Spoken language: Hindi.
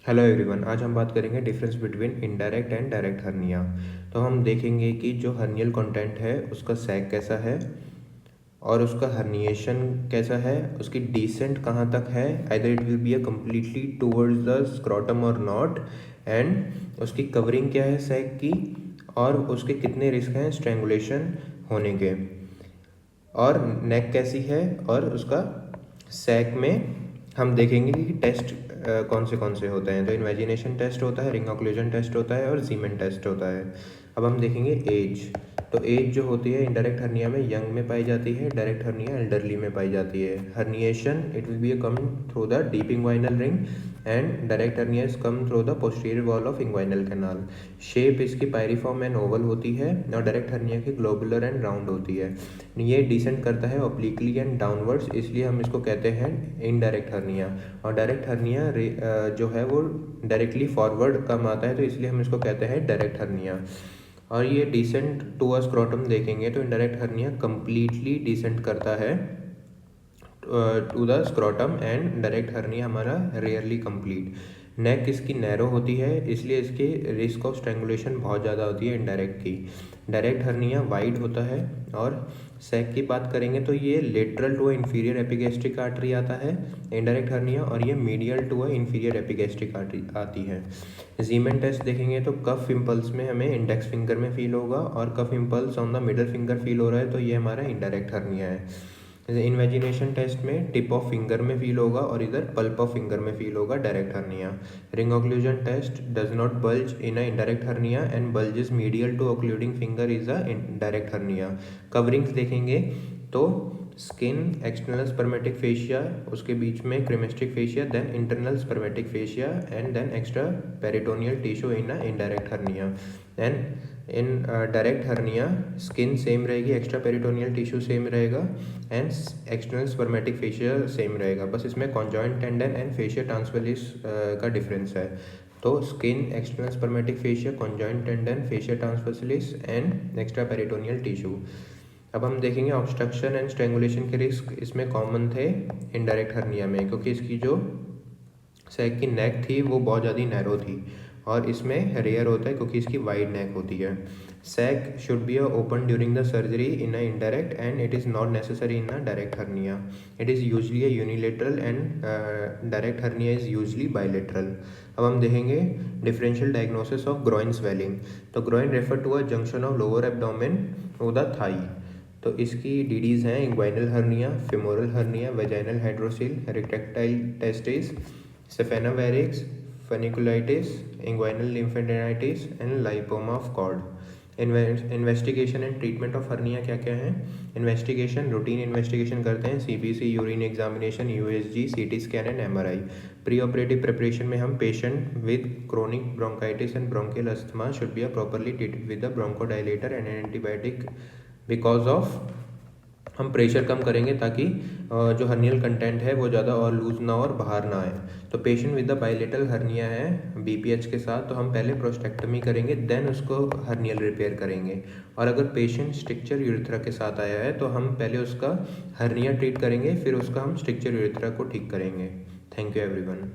हेलो एवरीवन, आज हम बात करेंगे difference between indirect and direct hernia. तो हम देखेंगे कि जो हर्नियल कंटेंट है उसका सैग कैसा है और उसका हर्निएशन कैसा है, उसकी डिसेंट कहाँ तक है, either it will be a completely towards the scrotum और नॉट, एंड उसकी कवरिंग क्या है सैग की, और उसके कितने रिस्क हैं स्ट्रेंगुलेशन होने के, और नेक कैसी है, और उसका सैक में हम देखेंगे कि टेस्ट कौन से होते हैं। तो इन्वेजिनेशन टेस्ट होता है, रिंग ऑक्लूजन टेस्ट होता है और जीमेन टेस्ट होता है। अब हम देखेंगे एज। तो एज जो होती है इनडायरेक्ट हर्निया में यंग में पाई जाती है, डायरेक्ट हर्निया एल्डरली में पाई जाती है। Herniation it will be come through the deep inguinal ring and direct hernia is come through the posterior wall of inguinal canal. Shape इसकी पायरिफॉर्म एंड ओवल होती है और डायरेक्ट हर्निया की ग्लोबुलर एंड राउंड होती है। ये डिसेंड करता है ऑब्लिकली एंड डाउनवर्ड्स, इसलिए हम इसको कहते हैं इनडायरेक्ट हर्निया। और डायरेक्ट हर्निया जो है वो डायरेक्टली फॉरवर्ड कम आता है, तो इसलिए हम इसको कहते हैं डायरेक्ट हर्निया। और ये डिसेंट टू अ स्क्रॉटम देखेंगे तो इनडायरेक्ट हर्निया कंप्लीटली डिसेंट करता है to the scrotum, and direct hernia हमारा रेयरली कंप्लीट। नेक इसकी नैरो होती है, इसलिए इसकी रिस्क ऑफ स्ट्रेंगुलेशन बहुत ज़्यादा होती है इनडायरेक्ट की। डायरेक्ट हर्निया वाइड होता है। और सैक की बात करेंगे तो ये lateral to inferior epigastric artery आता है इनडायरेक्ट हर्निया, और ये medial to inferior epigastric artery आती है। जीमेन टेस्ट देखेंगे तो कफ इम्पल्स में हमें इंडेक्स फिंगर में फील होगा, और cough impulse on the middle finger feel हो रहा है, तो ये हमारा इनडायरेक्ट हर्निया है। जैसे इन्वेजिनेशन टेस्ट में टिप ऑफ फिंगर में फील होगा और इधर पल्प ऑफ फिंगर में फील होगा direct hernia. Ring occlusion test does not bulge in a indirect hernia and bulges medial to occluding finger is a direct hernia. Coverings देखेंगे तो स्किन, एक्सटर्नल स्पर्मेटिक फेशिया, उसके बीच में cremasteric fascia, then internal spermatic fascia, and then extra peritoneal tissue in a indirect hernia. And in direct hernia skin same रहेगी, एक्स्ट्रा पेरिटोनियल टिश्यू सेम रहेगा, and external spermatic fascia same रहेगा। बस इसमें conjoint tendon and fascia transversus का डिफरेंस है। तो skin, external spermatic fascia, conjoint tendon, fascia transversus and extra peritoneal tissue. अब हम देखेंगे ऑब्स्ट्रक्शन एंड स्ट्रेंगुलेशन के रिस्क इसमें कॉमन थे इनडायरेक्ट हर्निया में, क्योंकि इसकी जो सैक की नेक थी वो बहुत ज़्यादा नैरो थी, और इसमें रेयर होता है क्योंकि इसकी वाइड नेक होती है। Sac should be open during the surgery in a indirect and it is not necessary in a direct hernia. It is usually a unilateral and direct hernia is usually bilateral. अब हम देखेंगे differential diagnosis of groin swelling. तो groin refer to a junction of lower abdomen with the thigh. तो इसकी डीडीज हैं inguinal hernia, femoral hernia, vaginal hydrocele, retractile testis, saphena varix, funiculitis, inguinal लिम्फेडेनाइटिस and lipoma of cord. Investigation and treatment of hernia क्या क्या है? इन्वेस्टिगेशन, रूटीन इन्वेस्टिगेशन करते हैं, CBC, urine examination, USG, CT scan and MRI. Pre operative preparation में हम patient with chronic bronchitis and bronchial asthma should be properly treated with the bronchodilator and antibiotic because of हम प्रेशर कम करेंगे ताकि जो हर्नियल कंटेंट है वो ज़्यादा और लूज ना हो और बाहर ना आए। तो patient with the bilateral hernia है बीपीएच के साथ, तो हम पहले प्रोस्टेक्टमी करेंगे, देन उसको हर्नियल रिपेयर करेंगे। और अगर पेशेंट स्ट्रिक्चर यूरेथ्रा के साथ आया है तो हम पहले उसका हर्निया ट्रीट करेंगे, फिर उसका हम स्ट्रिक्चर यूरेथ्रा को ठीक करेंगे। Thank you everyone.